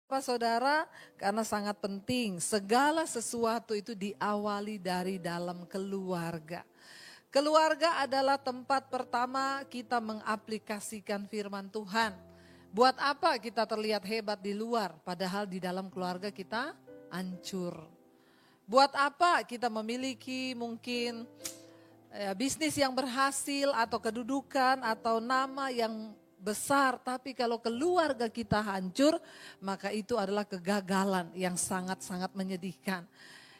Pak Saudara, karena sangat penting, segala sesuatu itu diawali dari dalam keluarga. Keluarga adalah tempat pertama kita mengaplikasikan firman Tuhan. Buat apa kita terlihat hebat di luar, padahal di dalam keluarga kita hancur. Buat apa kita memiliki mungkin bisnis yang berhasil atau kedudukan atau nama yang besar, tapi kalau keluarga kita hancur, maka itu adalah kegagalan yang sangat-sangat menyedihkan.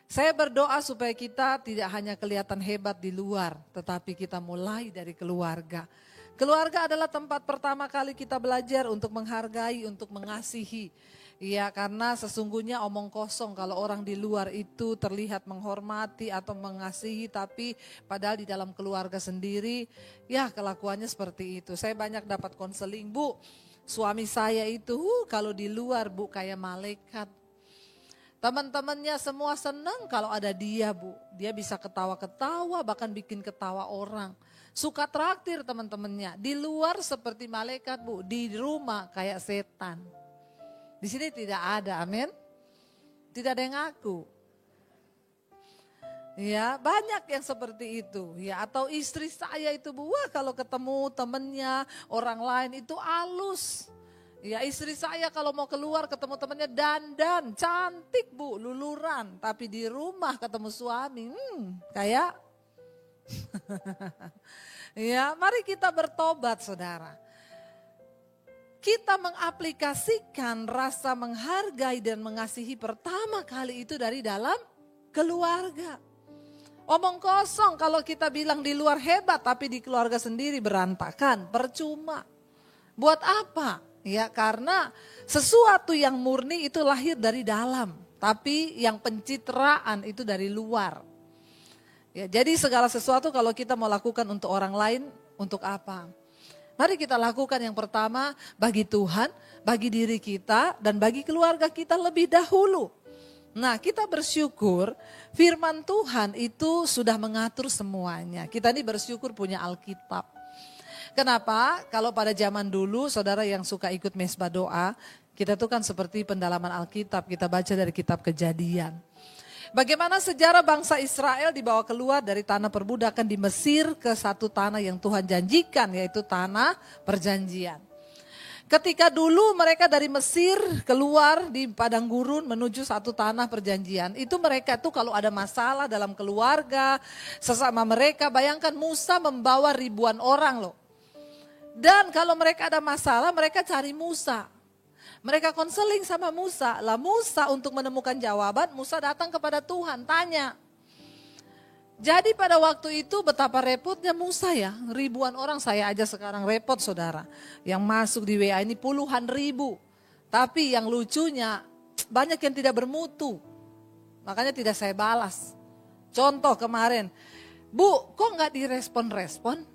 Saya berdoa supaya kita tidak hanya kelihatan hebat di luar, tetapi kita mulai dari keluarga. Keluarga adalah tempat pertama kali kita belajar untuk menghargai, untuk mengasihi. Ya, karena sesungguhnya omong kosong kalau orang di luar itu terlihat menghormati atau mengasihi, tapi padahal di dalam keluarga sendiri ya kelakuannya seperti itu. Saya banyak dapat konseling, Bu, suami saya itu kalau di luar Bu kayak malaikat. Teman-temannya semua senang kalau ada dia, Bu. Dia bisa ketawa-ketawa, bahkan bikin ketawa orang. Suka traktir teman-temannya. Di luar seperti malaikat, Bu. Di rumah kayak setan. Di sini tidak ada, amin. Tidak ada yang ngaku. Ya, banyak yang seperti itu. Ya, atau istri saya itu, Bu, wah kalau ketemu temennya orang lain itu halus. Ya, istri saya kalau mau keluar ketemu temennya dandan, cantik Bu, luluran. Tapi di rumah ketemu suami, kayak. Ya, mari kita bertobat, saudara. Kita mengaplikasikan rasa menghargai dan mengasihi pertama kali itu dari dalam keluarga. Omong kosong kalau kita bilang di luar hebat tapi di keluarga sendiri berantakan, percuma. Buat apa? Ya, karena sesuatu yang murni itu lahir dari dalam, tapi yang pencitraan itu dari luar. Ya, jadi segala sesuatu kalau kita mau lakukan untuk orang lain, untuk apa? Mari kita lakukan yang pertama bagi Tuhan, bagi diri kita, dan bagi keluarga kita lebih dahulu. Nah, kita bersyukur firman Tuhan itu sudah mengatur semuanya. Kita ini bersyukur punya Alkitab. Kenapa? Kalau pada zaman dulu, saudara yang suka ikut mesbah doa, kita tuh kan seperti pendalaman Alkitab, kita baca dari kitab Kejadian. Bagaimana sejarah bangsa Israel dibawa keluar dari tanah perbudakan di Mesir ke satu tanah yang Tuhan janjikan, yaitu tanah perjanjian. Ketika dulu mereka dari Mesir keluar di padang gurun menuju satu tanah perjanjian, itu mereka tuh kalau ada masalah dalam keluarga, sesama mereka, bayangkan Musa membawa ribuan orang loh. Dan kalau mereka ada masalah, mereka cari Musa. Mereka konseling sama Musa. Lah Musa untuk menemukan jawaban, Musa datang kepada Tuhan, tanya. Jadi pada waktu itu betapa repotnya Musa ya. Ribuan orang, saya aja sekarang repot saudara. Yang masuk di WA ini puluhan ribu. Tapi yang lucunya banyak yang tidak bermutu. Makanya tidak saya balas. Contoh kemarin, Bu, kok gak direspon-respon?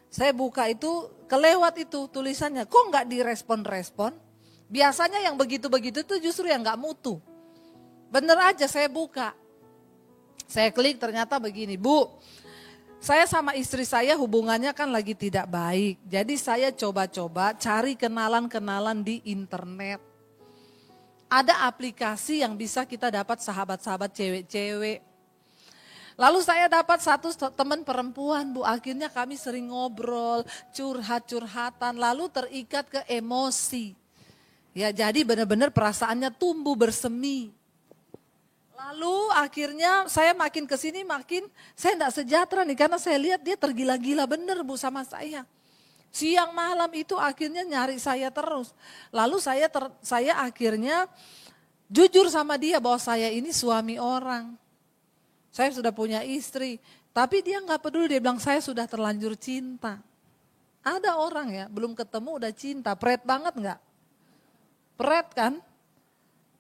Saya buka itu, kelewat itu tulisannya, kok gak direspon-respon? Biasanya yang begitu-begitu itu justru yang gak mutu. Bener aja saya buka. Saya klik ternyata begini, Bu, saya sama istri saya hubungannya kan lagi tidak baik. Jadi saya coba-coba cari kenalan-kenalan di internet. Ada aplikasi yang bisa kita dapat sahabat-sahabat cewek-cewek. Lalu saya dapat satu teman perempuan, Bu. Akhirnya kami sering ngobrol, curhat-curhatan, lalu terikat ke emosi. Ya, jadi benar-benar perasaannya tumbuh bersemi. Lalu akhirnya saya makin kesini makin saya enggak sejahtera nih, karena saya lihat dia tergila-gila bener Bu sama saya. Siang malam itu akhirnya nyari saya terus. Lalu saya akhirnya jujur sama dia bahwa saya ini suami orang. Saya sudah punya istri, tapi dia nggak peduli, dia bilang saya sudah terlanjur cinta. Ada orang ya, belum ketemu udah cinta, pret banget nggak? Pret kan?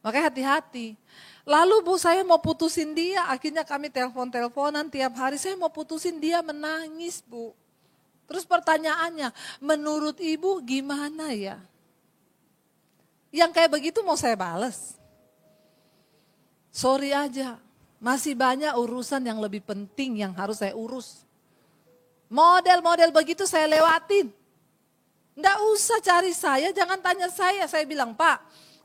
Makanya hati-hati. Lalu Bu, saya mau putusin dia, akhirnya kami telepon-teleponan tiap hari, saya mau putusin dia, menangis Bu. Terus pertanyaannya, menurut Ibu gimana ya? Yang kayak begitu mau saya bales? Sorry aja. Masih banyak urusan yang lebih penting yang harus saya urus. Model-model begitu saya lewatin. Nggak usah cari saya, jangan tanya saya. Saya bilang, Pak,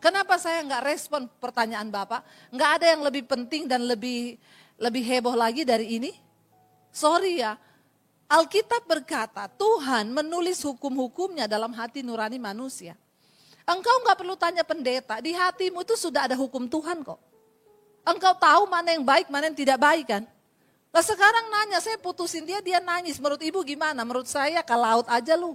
Kenapa saya nggak respon pertanyaan Bapak? Nggak ada yang lebih penting dan lebih heboh lagi dari ini? Sorry ya, Alkitab berkata Tuhan menulis hukum-hukumnya dalam hati nurani manusia. Engkau nggak perlu tanya pendeta, di hatimu itu sudah ada hukum Tuhan kok. Engkau tahu mana yang baik, mana yang tidak baik kan? Nah sekarang nanya, saya putusin dia, dia nangis. Menurut ibu gimana? Menurut saya ke laut aja lu.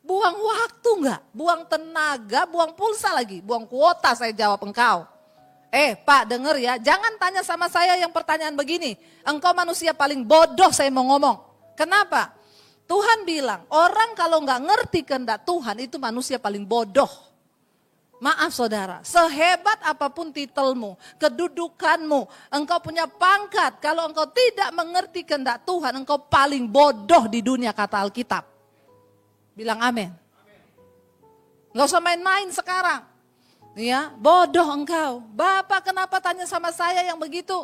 Buang waktu enggak? Buang tenaga, buang pulsa lagi. Buang kuota saya jawab engkau. Pak denger ya, jangan tanya sama saya yang pertanyaan begini. Engkau manusia paling bodoh saya mau ngomong. Kenapa? Tuhan bilang, orang kalau enggak ngerti kehendak Tuhan itu manusia paling bodoh. Maaf saudara, sehebat apapun titelmu, kedudukanmu, engkau punya pangkat. Kalau engkau tidak mengerti kehendak Tuhan, engkau paling bodoh di dunia kata Alkitab. Bilang amin. Nggak usah main-main sekarang. Ya, bodoh engkau. Bapak kenapa tanya sama saya yang begitu?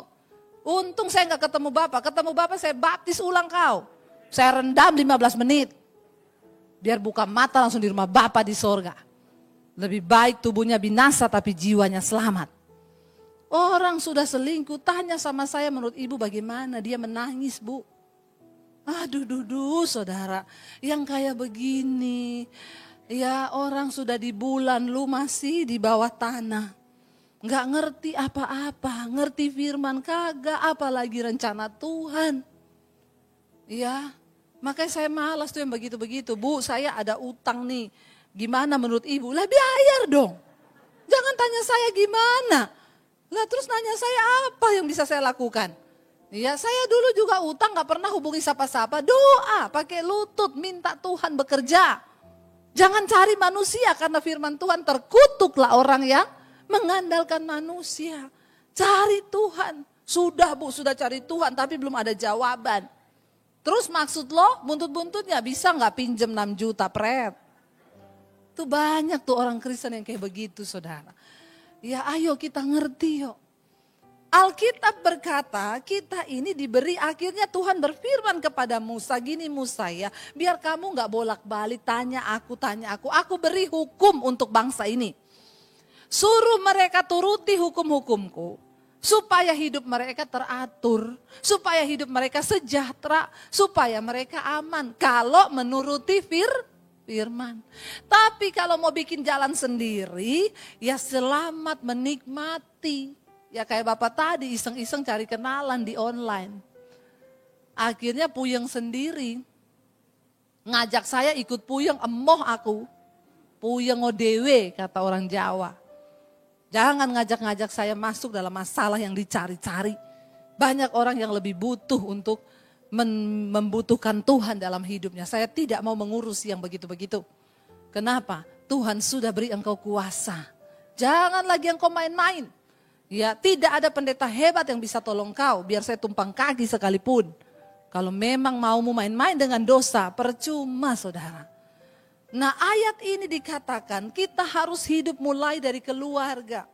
Untung saya nggak ketemu Bapak. Ketemu Bapak saya baptis ulang kau. Saya rendam 15 menit. Biar buka mata langsung di rumah Bapak di sorga. Lebih baik tubuhnya binasa tapi jiwanya selamat. Orang sudah selingkuh, tanya sama saya menurut ibu bagaimana? Dia menangis bu. Aduh, saudara, yang kayak begini, ya orang sudah di bulan, lu masih di bawah tanah. Nggak ngerti apa-apa, ngerti firman kagak, apalagi rencana Tuhan. Ya, makanya saya malas tuh yang begitu-begitu. Bu, saya ada utang nih, gimana menurut ibu? Lah bayar dong, jangan tanya saya gimana. Lah terus nanya saya apa yang bisa saya lakukan? Ya saya dulu juga utang gak pernah hubungi siapa-siapa, doa pakai lutut minta Tuhan bekerja. Jangan cari manusia karena firman Tuhan terkutuklah orang yang mengandalkan manusia. Cari Tuhan, sudah bu sudah cari Tuhan tapi belum ada jawaban. Terus maksud lo buntut-buntutnya bisa gak pinjem 6 juta pret. Tuh banyak tuh orang Kristen yang kayak begitu saudara. Ya ayo kita ngerti yuk. Alkitab berkata kita ini diberi, akhirnya Tuhan berfirman kepada Musa, gini Musa ya, biar kamu gak bolak-balik tanya aku beri hukum untuk bangsa ini. Suruh mereka turuti hukum-hukumku, supaya hidup mereka teratur, supaya hidup mereka sejahtera, supaya mereka aman. Kalau menuruti firman. Tapi kalau mau bikin jalan sendiri, ya selamat menikmati. Ya kayak Bapak tadi iseng-iseng cari kenalan di online. Akhirnya puyeng sendiri. Ngajak saya ikut puyeng, emoh aku. Puyeng odewe kata orang Jawa. Jangan ngajak-ngajak saya masuk dalam masalah yang dicari-cari. Banyak orang yang lebih butuh untuk membutuhkan Tuhan dalam hidupnya. Saya tidak mau mengurus yang begitu-begitu. Kenapa? Tuhan sudah beri engkau kuasa. Jangan lagi engkau main-main. Ya, tidak ada pendeta hebat yang bisa tolong kau, biar saya tumpang kaki sekalipun. Kalau memang maumu main-main dengan dosa, percuma saudara. Nah ayat ini dikatakan kita harus hidup mulai dari keluarga.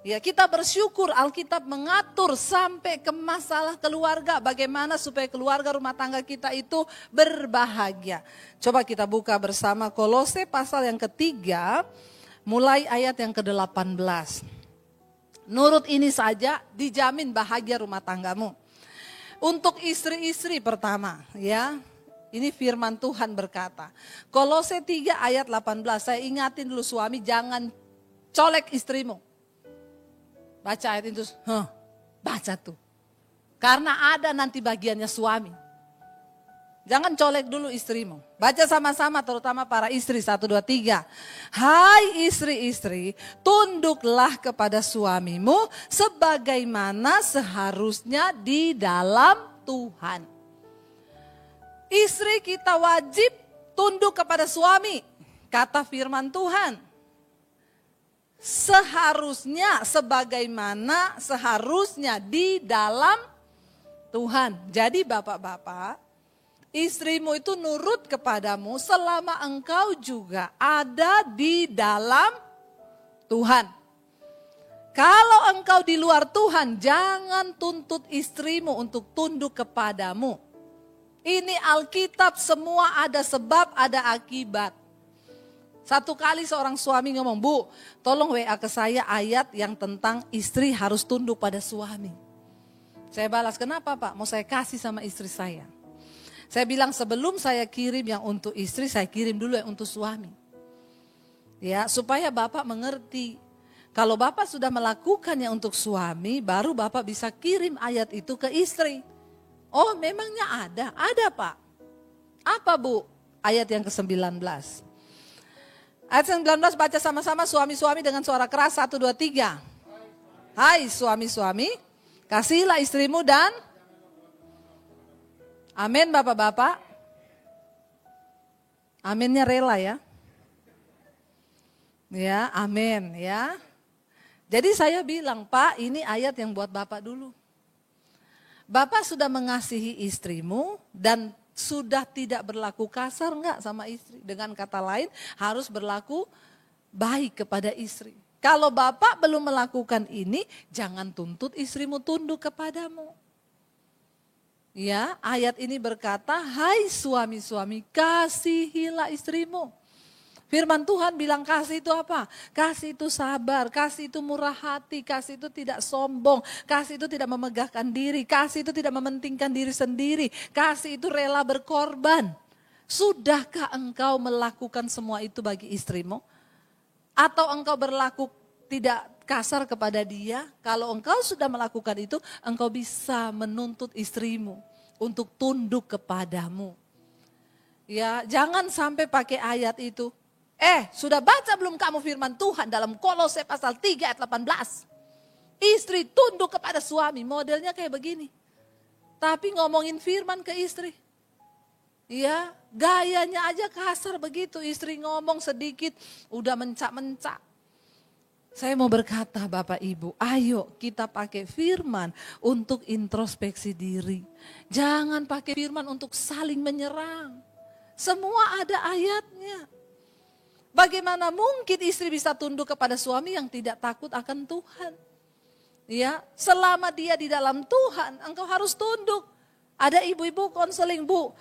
Ya, kita bersyukur Alkitab mengatur sampai ke masalah keluarga. Bagaimana supaya keluarga rumah tangga kita itu berbahagia. Coba kita buka bersama Kolose pasal yang ketiga, mulai ayat yang ke-18. Nurut ini saja dijamin bahagia rumah tanggamu. Untuk istri-istri pertama ya. Ini firman Tuhan berkata. Kolose 3 ayat 18. Saya ingatin dulu suami jangan colek istrimu. Baca ayat itu. Baca tuh. Karena ada nanti bagiannya suami. Jangan colek dulu istrimu. Baca sama-sama terutama para istri. 1, 2, 3. Hai istri-istri, tunduklah kepada suamimu sebagaimana seharusnya di dalam Tuhan. Istri kita wajib tunduk kepada suami. Kata firman Tuhan. Seharusnya, sebagaimana seharusnya di dalam Tuhan. Jadi bapak-bapak, istrimu itu nurut kepadamu selama engkau juga ada di dalam Tuhan. Kalau engkau di luar Tuhan, jangan tuntut istrimu untuk tunduk kepadamu. Ini Alkitab semua ada sebab, ada akibat. Satu kali seorang suami ngomong, Bu, tolong WA ke saya ayat yang tentang istri harus tunduk pada suami. Saya balas, kenapa Pak? Mau saya kasih sama istri saya. Saya bilang sebelum saya kirim yang untuk istri, saya kirim dulu yang untuk suami. Ya, supaya Bapak mengerti. Kalau Bapak sudah melakukannya untuk suami, baru Bapak bisa kirim ayat itu ke istri. Oh, memangnya ada? Ada Pak. Apa Bu? Ayat yang ke-19. Ayat 19 baca sama-sama suami-suami dengan suara keras 1, 2, 3. Hai suami-suami, kasihilah istrimu dan amin bapak-bapak. Aminnya rela ya. Ya, amin ya. Jadi saya bilang, Pak, ini ayat yang buat Bapak dulu. Bapak sudah mengasihi istrimu dan sudah tidak berlaku kasar enggak sama istri. Dengan kata lain harus berlaku baik kepada istri. Kalau Bapak belum melakukan ini, jangan tuntut istrimu tunduk kepadamu. Ya, ayat ini berkata, hai suami-suami, kasihilah istrimu. Firman Tuhan bilang kasih itu apa? Kasih itu sabar, kasih itu murah hati, kasih itu tidak sombong, kasih itu tidak memegahkan diri, kasih itu tidak mementingkan diri sendiri, kasih itu rela berkorban. Sudahkah engkau melakukan semua itu bagi istrimu? Atau engkau berlaku tidak kasar kepada dia? Kalau engkau sudah melakukan itu, engkau bisa menuntut istrimu untuk tunduk kepadamu. Ya, jangan sampai pakai ayat itu. Sudah baca belum kamu firman Tuhan dalam Kolose pasal 3 ayat 18? Istri tunduk kepada suami, modelnya kayak begini. Tapi ngomongin firman ke istri. Ya, gayanya aja kasar begitu, istri ngomong sedikit udah mencak-mencak. Saya mau berkata Bapak Ibu, ayo kita pakai firman untuk introspeksi diri. Jangan pakai firman untuk saling menyerang. Semua ada ayatnya. Bagaimana mungkin istri bisa tunduk kepada suami yang tidak takut akan Tuhan? Ya, selama dia di dalam Tuhan, engkau harus tunduk. Ada ibu-ibu konseling, Bu.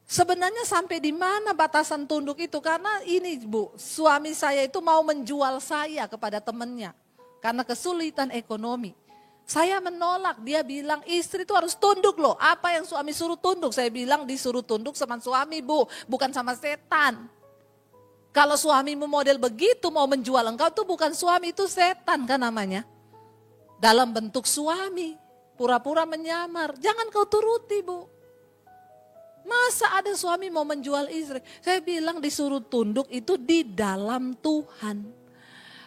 Sebenarnya sampai di mana batasan tunduk itu? Karena ini Bu, suami saya itu mau menjual saya kepada temannya. Karena kesulitan ekonomi. Saya menolak, dia bilang istri itu harus tunduk loh. Apa yang suami suruh tunduk? Saya bilang disuruh tunduk sama suami Bu, bukan sama setan. Kalau suamimu model begitu mau menjual engkau tuh bukan suami, itu setan kan namanya. Dalam bentuk suami, pura-pura menyamar. Jangan kau turuti Bu. Masa ada suami mau menjual istri? Saya bilang disuruh tunduk itu di dalam Tuhan.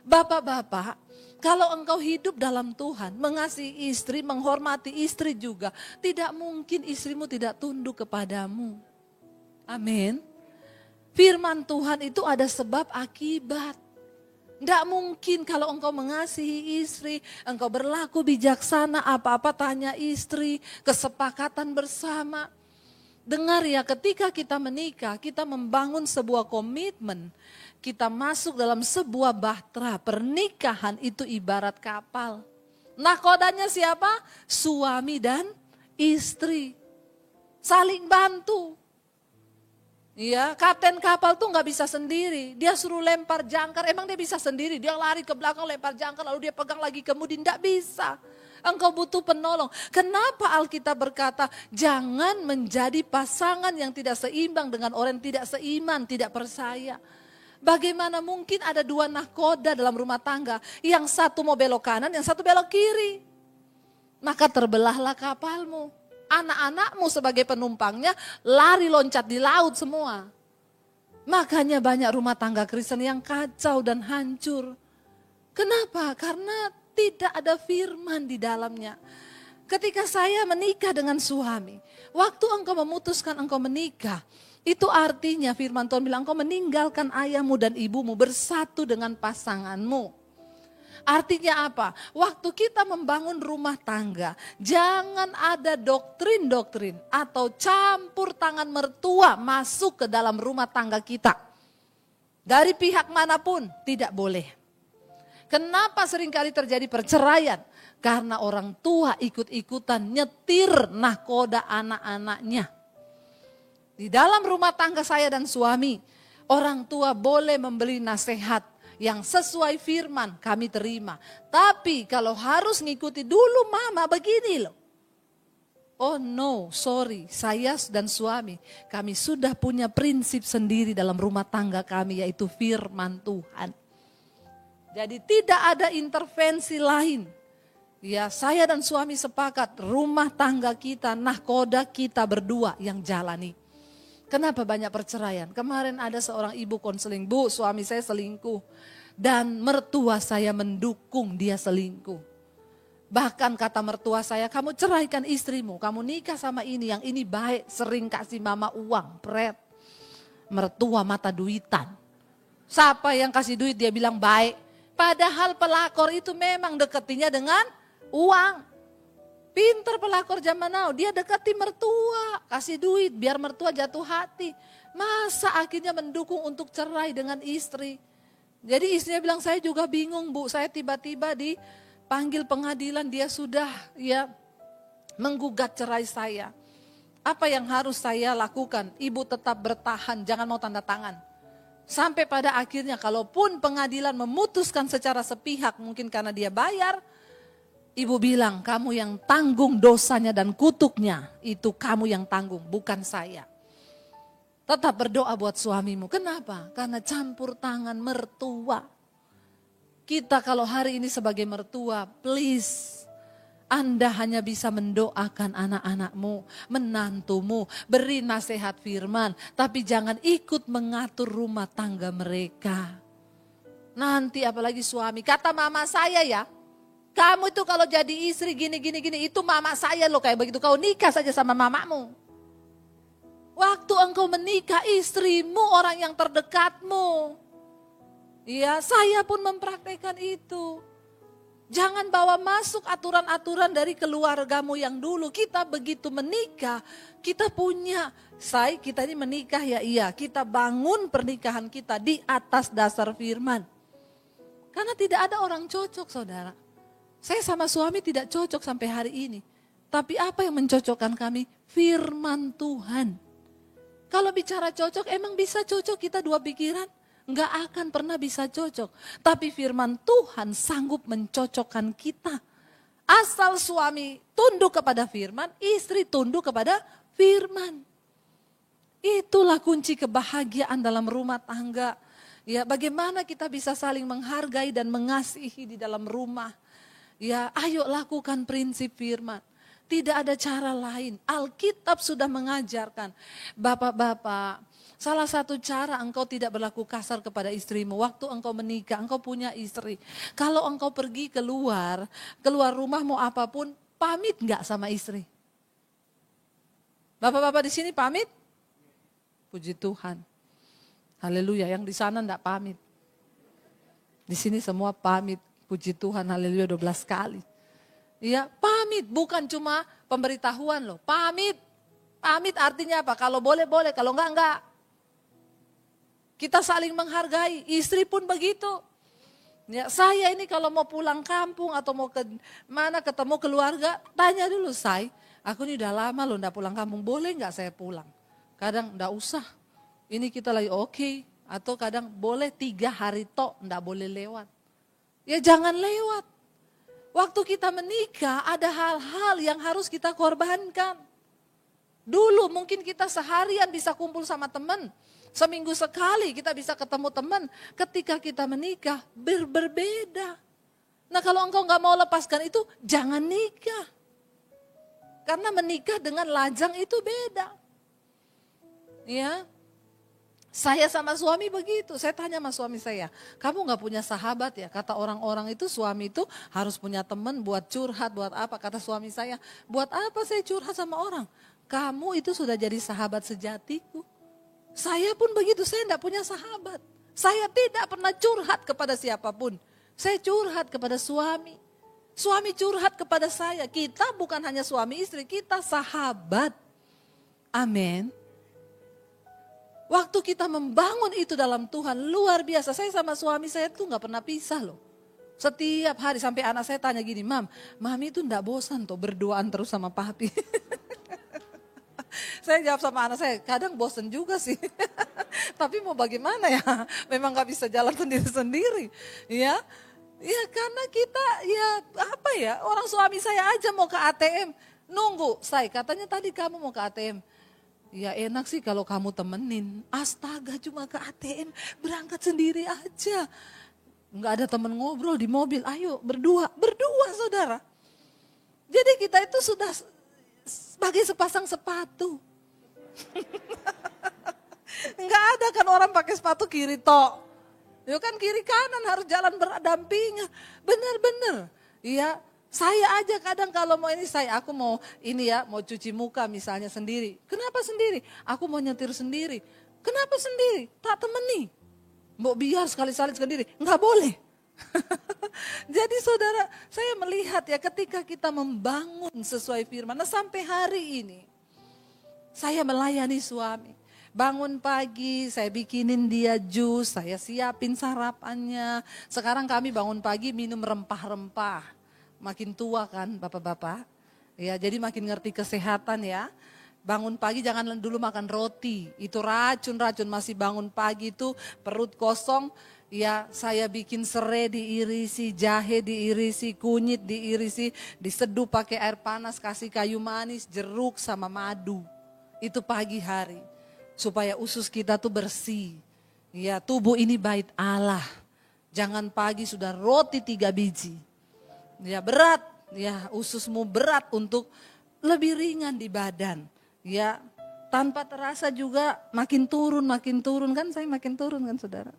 Bapak-bapak, kalau engkau hidup dalam Tuhan, mengasihi istri, menghormati istri juga, tidak mungkin istrimu tidak tunduk kepadamu. Amin. Firman Tuhan itu ada sebab akibat. Tidak mungkin kalau engkau mengasihi istri, engkau berlaku bijaksana, apa-apa tanya istri, kesepakatan bersama. Dengar ya, ketika kita menikah, kita membangun sebuah komitmen. Kita masuk dalam sebuah bahtera, pernikahan itu ibarat kapal. Nakodanya siapa? Suami dan istri. Saling bantu. Iya, kapten kapal tuh nggak bisa sendiri. Dia suruh lempar jangkar, emang dia bisa sendiri? Dia lari ke belakang lempar jangkar, lalu dia pegang lagi kemudi, nggak bisa. Engkau butuh penolong. Kenapa Alkitab berkata, jangan menjadi pasangan yang tidak seimbang dengan orang yang tidak seiman, tidak percaya. Bagaimana mungkin ada dua nahkoda dalam rumah tangga, yang satu mau belok kanan, yang satu belok kiri. Maka terbelahlah kapalmu. Anak-anakmu sebagai penumpangnya lari loncat di laut semua. Makanya banyak rumah tangga Kristen yang kacau dan hancur. Kenapa? Karena tidak ada firman di dalamnya. Ketika saya menikah dengan suami, waktu engkau memutuskan engkau menikah, itu artinya firman Tuhan bilang engkau meninggalkan ayahmu dan ibumu bersatu dengan pasanganmu. Artinya apa? Waktu kita membangun rumah tangga, jangan ada doktrin-doktrin atau campur tangan mertua masuk ke dalam rumah tangga kita. Dari pihak manapun tidak boleh. Kenapa seringkali terjadi perceraian? Karena orang tua ikut-ikutan nyetir nahkoda anak-anaknya. Di dalam rumah tangga saya dan suami, Orang tua boleh memberi nasihat yang sesuai firman, kami terima. Tapi kalau harus ngikuti dulu mama begini loh. Oh no, sorry, saya dan suami, kami sudah punya prinsip sendiri dalam rumah tangga kami, yaitu firman Tuhan. Jadi tidak ada intervensi lain. Ya, saya dan suami sepakat rumah tangga kita, nahkoda kita berdua yang jalani. Kenapa banyak perceraian? Kemarin ada seorang ibu konseling, Bu, suami saya selingkuh. Dan mertua saya mendukung dia selingkuh. Bahkan kata mertua saya, kamu ceraikan istrimu, kamu nikah sama ini, yang ini baik, sering kasih mama uang, pret. Mertua mata duitan. Siapa yang kasih duit dia bilang baik. Padahal pelakor itu memang deketinya dengan uang. Pinter pelakor zaman now, dia dekati mertua, kasih duit biar mertua jatuh hati. Masa akhirnya mendukung untuk cerai dengan istri. Jadi istrinya bilang, saya juga bingung Bu, saya tiba-tiba dipanggil pengadilan, dia sudah ya menggugat cerai saya. Apa yang harus saya lakukan? Ibu tetap bertahan, jangan mau tanda tangan. Sampai pada akhirnya kalaupun pengadilan memutuskan secara sepihak, mungkin karena dia bayar, ibu bilang kamu yang tanggung dosanya dan kutuknya, itu kamu yang tanggung, bukan saya. Tetap berdoa buat suamimu. Kenapa? Karena campur tangan mertua. Kita kalau hari ini sebagai mertua, please, Anda hanya bisa mendoakan anak-anakmu, menantumu, beri nasihat firman, tapi jangan ikut mengatur rumah tangga mereka. Nanti apalagi suami, kata mama saya ya, kamu itu kalau jadi istri gini, itu mama saya loh kayak begitu, kau nikah saja sama mamamu. Waktu engkau menikah istrimu orang yang terdekatmu. Ya, saya pun mempraktekkan itu. Jangan bawa masuk aturan-aturan dari keluargamu yang dulu. Kita begitu menikah, kita punya, kita ini menikah ya iya, kita bangun pernikahan kita di atas dasar firman. Karena tidak ada orang cocok saudara. Saya sama suami tidak cocok sampai hari ini. Tapi apa yang mencocokkan kami? Firman Tuhan. Kalau bicara cocok, emang bisa cocok kita dua pikiran? Enggak akan pernah bisa cocok. Tapi firman Tuhan sanggup mencocokkan kita. Asal suami tunduk kepada firman, istri tunduk kepada firman. Itulah kunci kebahagiaan dalam rumah tangga. Ya, bagaimana kita bisa saling menghargai dan mengasihi di dalam rumah. Ya, ayo lakukan prinsip firman. Tidak ada cara lain. Alkitab sudah mengajarkan. Bapak-bapak, salah satu cara engkau tidak berlaku kasar kepada istrimu. Waktu engkau menikah, engkau punya istri. Kalau engkau pergi keluar rumah mau apapun, pamit enggak sama istri? Bapak-bapak di sini pamit? Puji Tuhan. Haleluya, yang di sana enggak pamit. Di sini semua pamit. Puji Tuhan, haleluya 12 kali. Ya, pamit bukan cuma pemberitahuan loh, pamit. Pamit artinya apa? Kalau boleh, kalau enggak. Kita saling menghargai, istri pun begitu. Ya, saya ini kalau mau pulang kampung atau mau ke mana ketemu keluarga, tanya dulu aku ini udah lama loh enggak pulang kampung, boleh enggak saya pulang? Kadang enggak usah, ini kita lagi oke. Atau kadang boleh 3 hari tok, enggak boleh lewat. Ya jangan lewat. Waktu kita menikah ada hal-hal yang harus kita korbankan. Dulu mungkin kita seharian bisa kumpul sama teman. Seminggu sekali kita bisa ketemu teman. Ketika kita menikah berbeda. Nah kalau engkau gak mau lepaskan itu jangan nikah. Karena menikah dengan lajang itu beda. Ya. Saya sama suami begitu, saya tanya sama suami saya, kamu gak punya sahabat ya? Kata orang-orang itu suami itu harus punya teman buat curhat, buat apa? Kata suami saya, buat apa saya curhat sama orang? Kamu itu sudah jadi sahabat sejatiku. Saya pun begitu, saya gak punya sahabat. Saya tidak pernah curhat kepada siapapun. Saya curhat kepada suami. Suami curhat kepada saya, kita bukan hanya suami istri, kita sahabat. Amin. Waktu kita membangun itu dalam Tuhan luar biasa. Saya sama suami saya tuh gak pernah pisah loh. Setiap hari sampai anak saya tanya gini, Mami itu gak bosan tuh berduaan terus sama papi. Saya jawab sama anak saya, kadang bosan juga sih. Tapi mau bagaimana ya, memang gak bisa jalan sendiri-sendiri. Ya, ya karena kita ya apa ya, orang suami saya aja mau ke ATM, nunggu, saya katanya tadi kamu mau ke ATM. Ya enak sih kalau kamu temenin, astaga cuma ke ATM, berangkat sendiri aja. Nggak ada temen ngobrol di mobil, ayo berdua saudara. Jadi kita itu sudah sebagai sepasang sepatu. Nggak ada kan orang pakai sepatu kiri tok. Ya kan kiri kanan harus jalan berdampingan. Bener-bener. Iya, saya aja kadang kalau mau ini aku mau ini ya, mau cuci muka misalnya sendiri. Kenapa sendiri? Aku mau nyetir sendiri. Kenapa sendiri? Tak temeni. Mau biar sekali-sekali sendiri, nggak boleh. Jadi saudara, saya melihat ya ketika kita membangun sesuai firman. Nah sampai hari ini, saya melayani suami. Bangun pagi, saya bikinin dia jus, saya siapin sarapannya. Sekarang kami bangun pagi minum rempah-rempah. Makin tua kan bapak-bapak. Ya, jadi makin ngerti kesehatan ya. Bangun pagi jangan dulu makan roti, itu racun-racun, masih bangun pagi itu perut kosong, ya saya bikin serai diirisi, jahe diirisi, kunyit diirisi, diseduh pakai air panas, kasih kayu manis, jeruk sama madu. Itu pagi hari, supaya usus kita tuh bersih. Ya tubuh ini bait Allah, jangan pagi sudah roti 3 biji. Ya berat, ya ususmu berat untuk lebih ringan di badan. Ya, tanpa terasa juga makin turun kan, saya makin turun kan saudara.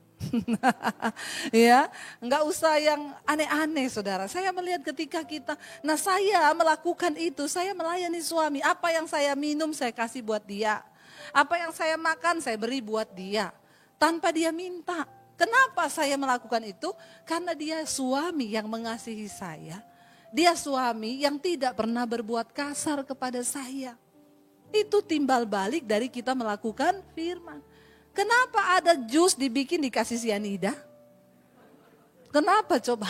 Ya, enggak usah yang aneh-aneh saudara. Saya melihat ketika kita, nah saya melakukan itu, saya melayani suami. Apa yang saya minum saya kasih buat dia. Apa yang saya makan saya beri buat dia. Tanpa dia minta. Kenapa saya melakukan itu? Karena dia suami yang mengasihi saya. Dia suami yang tidak pernah berbuat kasar kepada saya. Itu timbal balik dari kita melakukan firman. Kenapa ada jus dibikin dikasih sianida? Kenapa coba?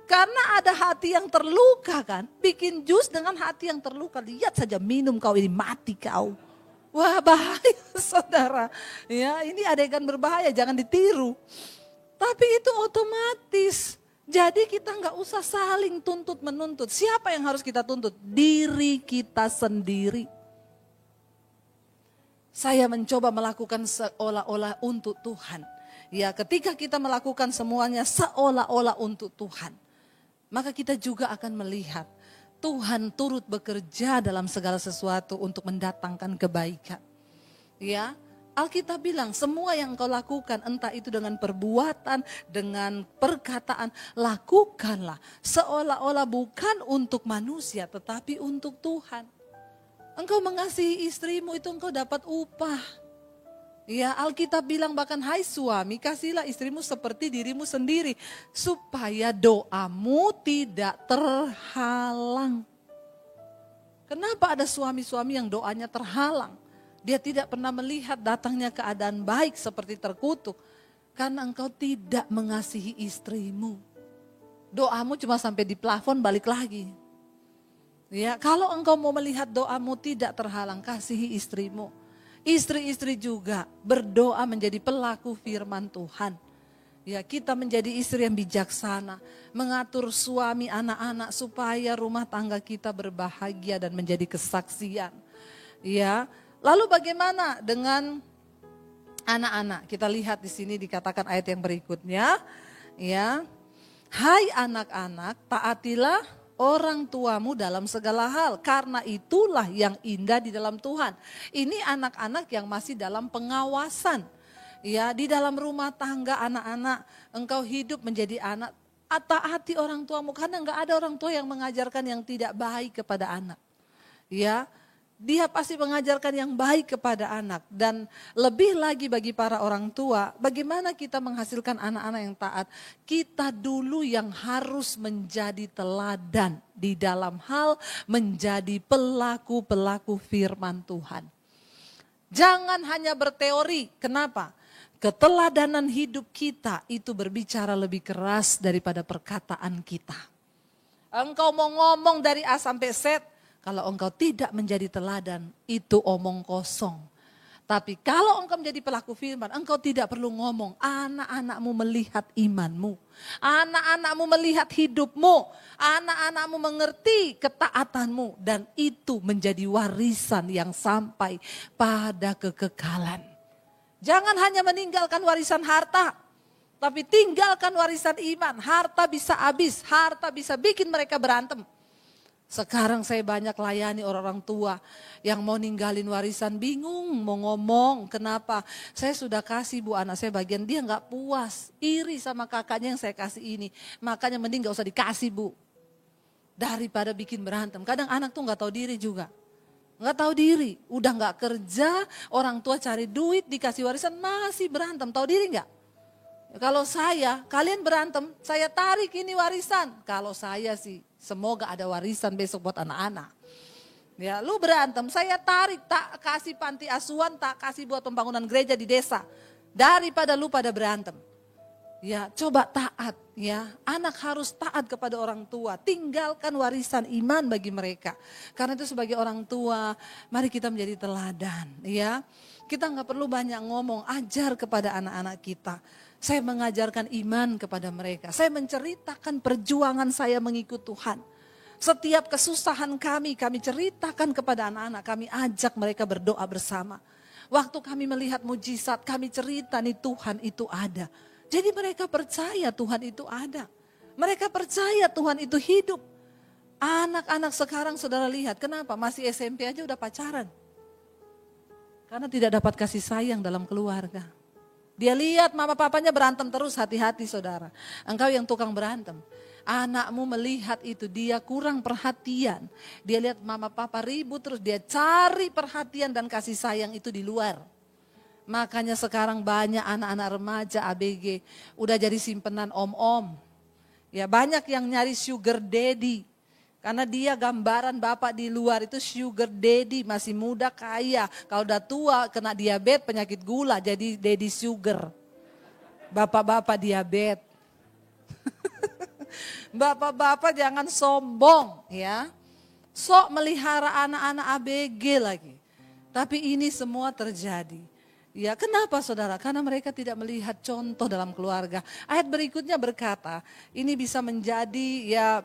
Karena ada hati yang terluka kan. Bikin jus dengan hati yang terluka. Lihat saja minum kau ini, mati kau. Wah bahaya saudara. Ya ini adegan berbahaya, jangan ditiru. Tapi itu otomatis. Jadi kita nggak usah saling tuntut menuntut. Siapa yang harus kita tuntut? Diri kita sendiri. Saya mencoba melakukan seolah-olah untuk Tuhan. Ya, ketika kita melakukan semuanya seolah-olah untuk Tuhan, maka kita juga akan melihat Tuhan turut bekerja dalam segala sesuatu untuk mendatangkan kebaikan. Ya, Alkitab bilang semua yang kau lakukan, entah itu dengan perbuatan, dengan perkataan, lakukanlah seolah-olah bukan untuk manusia tetapi untuk Tuhan. Engkau mengasihi istrimu itu engkau dapat upah. Ya, Alkitab bilang bahkan hai suami, kasihlah istrimu seperti dirimu sendiri supaya doamu tidak terhalang. Kenapa ada suami-suami yang doanya terhalang? Dia tidak pernah melihat datangnya keadaan baik seperti terkutuk karena engkau tidak mengasihi istrimu. Doamu cuma sampai di plafon balik lagi. Ya, kalau engkau mau melihat doamu tidak terhalang, kasihi istrimu. Istri-istri juga berdoa menjadi pelaku firman Tuhan. Ya, kita menjadi istri yang bijaksana, mengatur suami, anak-anak supaya rumah tangga kita berbahagia dan menjadi kesaksian. Ya, lalu bagaimana dengan anak-anak? Kita lihat di sini dikatakan ayat yang berikutnya. Ya, hai anak-anak, taatilah orang tuamu dalam segala hal, karena itulah yang indah di dalam Tuhan. Ini anak-anak yang masih dalam pengawasan. Ya, di dalam rumah tangga anak-anak, engkau hidup menjadi anak, taati orang tuamu, karena enggak ada orang tua yang mengajarkan yang tidak baik kepada anak. Ya, dia pasti mengajarkan yang baik kepada anak. Dan lebih lagi bagi para orang tua, bagaimana kita menghasilkan anak-anak yang taat. Kita dulu yang harus menjadi teladan di dalam hal menjadi pelaku-pelaku firman Tuhan. Jangan hanya berteori, kenapa? Keteladanan hidup kita itu berbicara lebih keras daripada perkataan kita. Engkau mau ngomong dari A sampai Z, kalau engkau tidak menjadi teladan, itu omong kosong. Tapi kalau engkau menjadi pelaku firman, engkau tidak perlu ngomong. Anak-anakmu melihat imanmu. Anak-anakmu melihat hidupmu. Anak-anakmu mengerti ketaatanmu. Dan itu menjadi warisan yang sampai pada kekekalan. Jangan hanya meninggalkan warisan harta. Tapi tinggalkan warisan iman. Harta bisa habis. Harta bisa bikin mereka berantem. Sekarang saya banyak layani orang-orang tua yang mau ninggalin warisan, bingung mau ngomong. Kenapa? Saya sudah kasih bu anak saya bagian, dia gak puas. Iri sama kakaknya yang saya kasih ini. Makanya mending gak usah dikasih bu. Daripada bikin berantem. Kadang anak tuh gak tahu diri juga. Gak tahu diri, udah gak kerja, orang tua cari duit, dikasih warisan masih berantem. Tahu diri gak? Kalau saya, kalian berantem, saya tarik ini warisan. Kalau saya sih, semoga ada warisan besok buat anak-anak. Ya, lu berantem, saya tarik, tak kasih panti asuhan, tak kasih buat pembangunan gereja di desa. Daripada lu pada berantem. Ya, coba taat ya. Anak harus taat kepada orang tua. Tinggalkan warisan iman bagi mereka. Karena itu sebagai orang tua, mari kita menjadi teladan ya. Kita nggak perlu banyak ngomong, ajar kepada anak-anak kita. Saya mengajarkan iman kepada mereka. Saya menceritakan perjuangan saya mengikut Tuhan. Setiap kesusahan kami ceritakan kepada anak-anak. Kami ajak mereka berdoa bersama. Waktu kami melihat mujizat, kami cerita nih Tuhan itu ada. Jadi mereka percaya Tuhan itu ada. Mereka percaya Tuhan itu hidup. Anak-anak sekarang saudara lihat, kenapa masih SMP aja udah pacaran. Karena tidak dapat kasih sayang dalam keluarga. Dia lihat mama papanya berantem terus, hati-hati saudara. Engkau yang tukang berantem. Anakmu melihat itu, dia kurang perhatian. Dia lihat mama papa ribut terus, dia cari perhatian dan kasih sayang itu di luar. Makanya sekarang banyak anak-anak remaja ABG udah jadi simpenan om-om. Ya banyak yang nyari sugar daddy. Karena dia gambaran bapak di luar itu sugar daddy, masih muda kaya. Kalau udah tua kena diabetes, penyakit gula, jadi daddy sugar. Bapak-bapak diabetes. Bapak-bapak jangan sombong ya. Sok melihara anak-anak ABG lagi. Tapi ini semua terjadi. Ya, kenapa saudara? Karena mereka tidak melihat contoh dalam keluarga. Ayat berikutnya berkata, ini bisa menjadi ya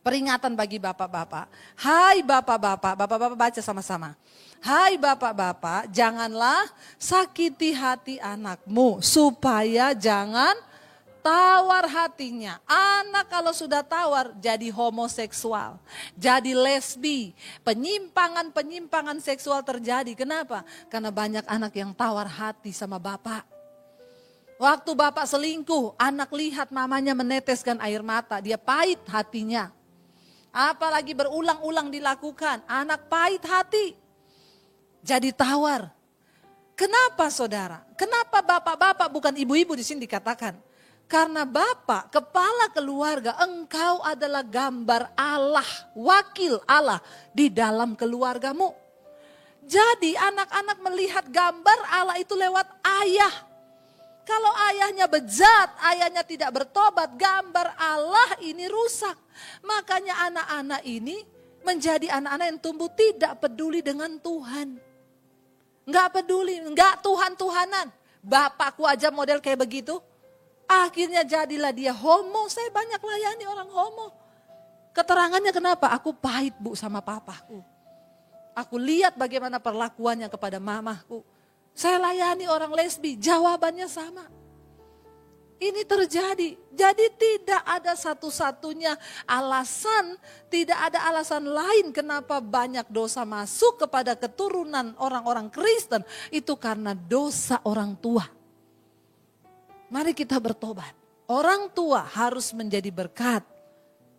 peringatan bagi bapak-bapak. Hai bapak-bapak, bapak-bapak baca sama-sama. Hai bapak-bapak, janganlah sakiti hati anakmu supaya jangan tawar hatinya. Anak kalau sudah tawar jadi homoseksual, jadi lesbi, penyimpangan seksual terjadi. Kenapa? Karena banyak anak yang tawar hati sama bapak. Waktu bapak selingkuh, anak lihat mamanya meneteskan air mata, dia pahit hatinya. Apalagi berulang-ulang dilakukan, anak pahit hati, jadi tawar. Kenapa saudara? Kenapa bapak-bapak bukan ibu-ibu di sini dikatakan? Karena bapak, kepala keluarga, engkau adalah gambar Allah, wakil Allah di dalam keluargamu. Jadi anak-anak melihat gambar Allah itu lewat ayah. Kalau ayahnya bejat, ayahnya tidak bertobat, gambar Allah ini rusak. Makanya anak-anak ini menjadi anak-anak yang tumbuh tidak peduli dengan Tuhan. Enggak peduli, enggak Tuhan-Tuhanan. Bapakku aja model kayak begitu. Akhirnya jadilah dia homo. Saya banyak layani orang homo. Keterangannya kenapa? Aku pahit bu sama papaku. Aku lihat bagaimana perlakuannya kepada mamaku. Saya layani orang lesbi, jawabannya sama. Ini terjadi. Jadi tidak ada satu-satunya alasan, tidak ada alasan lain kenapa banyak dosa masuk kepada keturunan orang-orang Kristen. Itu karena dosa orang tua. Mari kita bertobat. Orang tua harus menjadi berkat.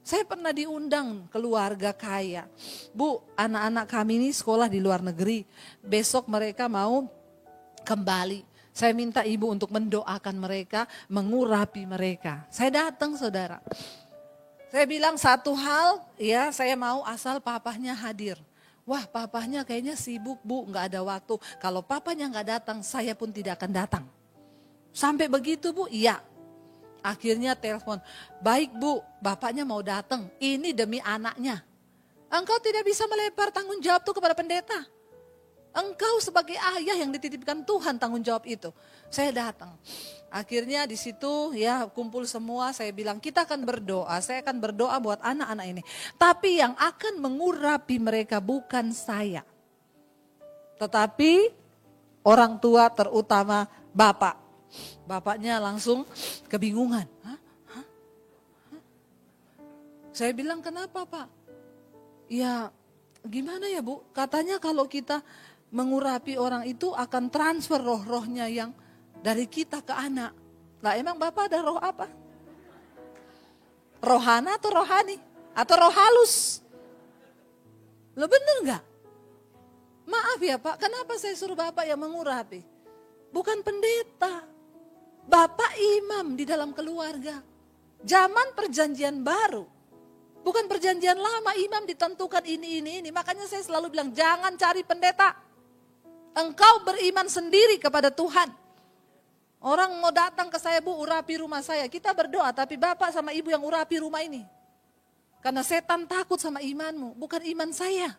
Saya pernah diundang keluarga kaya. Bu, anak-anak kami ini sekolah di luar negeri. Besok mereka mau kembali. Saya minta ibu untuk mendoakan mereka, mengurapi mereka. Saya datang saudara. Saya bilang satu hal, ya saya mau asal papahnya hadir. Wah papahnya kayaknya sibuk bu, gak ada waktu. Kalau papahnya gak datang, saya pun tidak akan datang. Sampai begitu bu, iya. Akhirnya telepon, baik bu, bapaknya mau datang. Ini demi anaknya. Engkau tidak bisa melempar tanggung jawab itu kepada pendeta. Engkau sebagai ayah yang dititipkan Tuhan tanggung jawab itu. Saya datang. Akhirnya di situ ya kumpul semua, saya bilang kita akan berdoa. Saya akan berdoa buat anak-anak ini. Tapi yang akan mengurapi mereka bukan saya. Tetapi orang tua terutama bapak. Bapaknya langsung kebingungan. Hah? Saya bilang kenapa Pak? Ya gimana ya Bu? Katanya kalau kita mengurapi orang itu akan transfer roh-rohnya yang dari kita ke anak. Lah emang Bapak ada roh apa? Rohana atau rohani? Atau roh halus? Lo bener gak? Maaf ya Pak, kenapa saya suruh Bapak yang mengurapi? Bukan pendeta. Bapak imam di dalam keluarga. Zaman perjanjian baru. Bukan perjanjian lama, imam ditentukan ini. Makanya saya selalu bilang jangan cari pendeta. Engkau beriman sendiri kepada Tuhan. Orang mau datang ke saya, Bu, urapi rumah saya. Kita berdoa, tapi Bapak sama Ibu yang urapi rumah ini. Karena setan takut sama imanmu, bukan iman saya.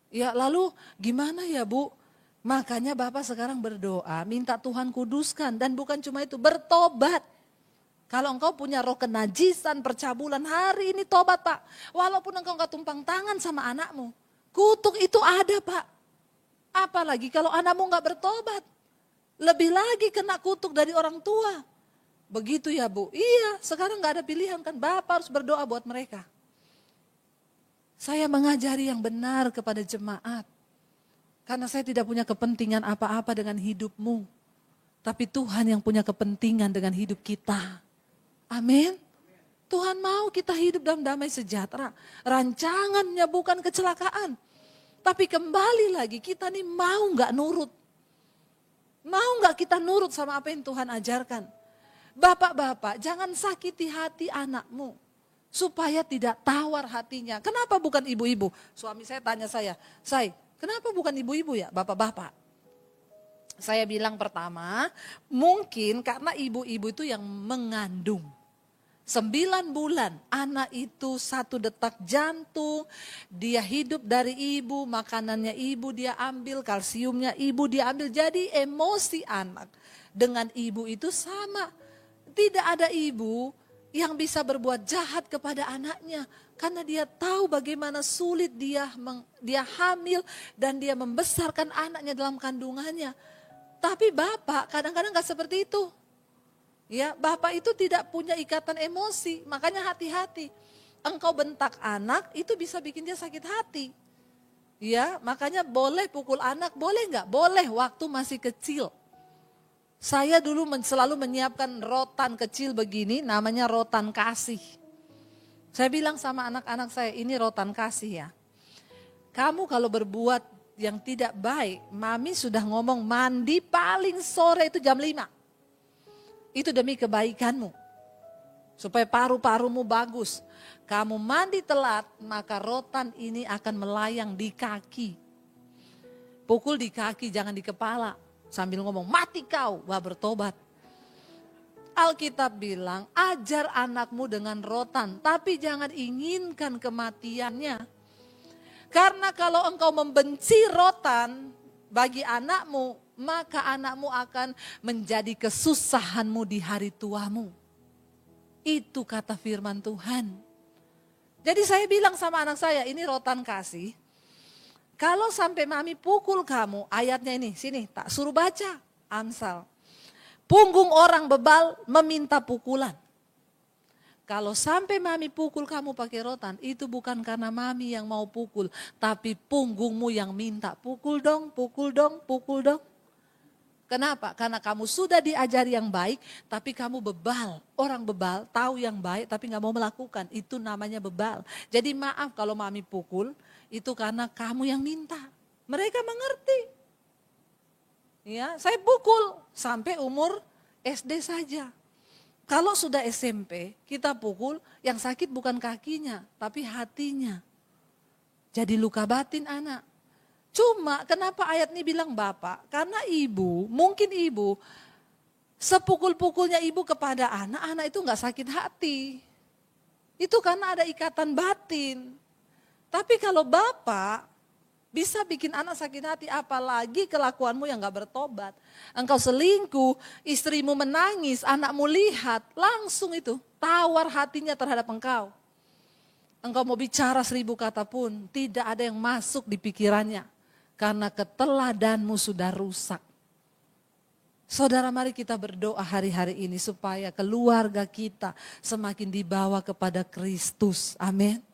Ya lalu gimana ya Bu? Makanya Bapak sekarang berdoa, minta Tuhan kuduskan. Dan bukan cuma itu, bertobat. Kalau engkau punya roh kenajisan, percabulan, hari ini tobat Pak. Walaupun engkau gak tumpang tangan sama anakmu. Kutuk itu ada Pak. Apalagi kalau anakmu gak bertobat. Lebih lagi kena kutuk dari orang tua. Begitu ya Bu? Iya, sekarang gak ada pilihan kan. Bapak harus berdoa buat mereka. Saya mengajari yang benar kepada jemaat. Karena saya tidak punya kepentingan apa-apa dengan hidupmu. Tapi Tuhan yang punya kepentingan dengan hidup kita. Amin. Tuhan mau kita hidup dalam damai sejahtera. Rancangannya bukan kecelakaan. Tapi kembali lagi kita nih mau gak nurut. Mau gak kita nurut sama apa yang Tuhan ajarkan. Bapak-bapak jangan sakiti hati anakmu. Supaya tidak tawar hatinya. Kenapa bukan ibu-ibu? Suami saya tanya saya, kenapa bukan ibu-ibu ya bapak-bapak? Saya bilang pertama, mungkin karena ibu-ibu itu yang mengandung. 9 bulan, anak itu 1 detak jantung, dia hidup dari ibu, makanannya ibu dia ambil, kalsiumnya ibu dia ambil. Jadi emosi anak dengan ibu itu sama. Tidak ada ibu yang bisa berbuat jahat kepada anaknya. Karena dia tahu bagaimana sulit dia hamil dan dia membesarkan anaknya dalam kandungannya. Tapi bapak kadang-kadang gak seperti itu. Ya, bapak itu tidak punya ikatan emosi, makanya hati-hati. Engkau bentak anak, itu bisa bikin dia sakit hati. Ya, makanya boleh pukul anak, boleh nggak? Boleh, waktu masih kecil. Saya dulu selalu menyiapkan rotan kecil begini, namanya rotan kasih. Saya bilang sama anak-anak saya, ini rotan kasih ya. Kamu kalau berbuat yang tidak baik, mami sudah ngomong mandi paling sore itu jam 5. Itu demi kebaikanmu. Supaya paru-parumu bagus. Kamu mandi telat, maka rotan ini akan melayang di kaki. Pukul di kaki, jangan di kepala. Sambil ngomong, mati kau, wah bertobat. Alkitab bilang, ajar anakmu dengan rotan, tapi jangan inginkan kematiannya. Karena kalau engkau membenci rotan bagi anakmu, maka anakmu akan menjadi kesusahanmu di hari tuamu. Itu kata firman Tuhan. Jadi saya bilang sama anak saya, ini rotan kasih. Kalau sampai mami pukul kamu, ayatnya ini, sini tak suruh baca. Amsal. Punggung orang bebal meminta pukulan. Kalau sampai mami pukul kamu pakai rotan, itu bukan karena mami yang mau pukul. Tapi punggungmu yang minta, pukul dong, pukul dong, pukul dong. Kenapa? Karena kamu sudah diajari yang baik, tapi kamu bebal. Orang bebal tahu yang baik tapi gak mau melakukan. Itu namanya bebal. Jadi maaf kalau mami pukul, itu karena kamu yang minta. Mereka mengerti. Ya, saya pukul sampai umur SD saja. Kalau sudah SMP, kita pukul, yang sakit bukan kakinya, tapi hatinya. Jadi luka batin anak. Cuma kenapa ayat ini bilang bapak? Karena ibu, mungkin ibu, sepukul-pukulnya ibu kepada anak itu gak sakit hati. Itu karena ada ikatan batin. Tapi kalau bapak, Bisa bikin anak sakit hati, apalagi kelakuanmu yang gak bertobat. Engkau selingkuh, istrimu menangis, anakmu lihat, langsung itu tawar hatinya terhadap engkau. Engkau mau bicara 1000 kata pun, tidak ada yang masuk di pikirannya. Karena keteladanmu sudah rusak. Saudara, mari kita berdoa hari-hari ini supaya keluarga kita semakin dibawa kepada Kristus. Amin.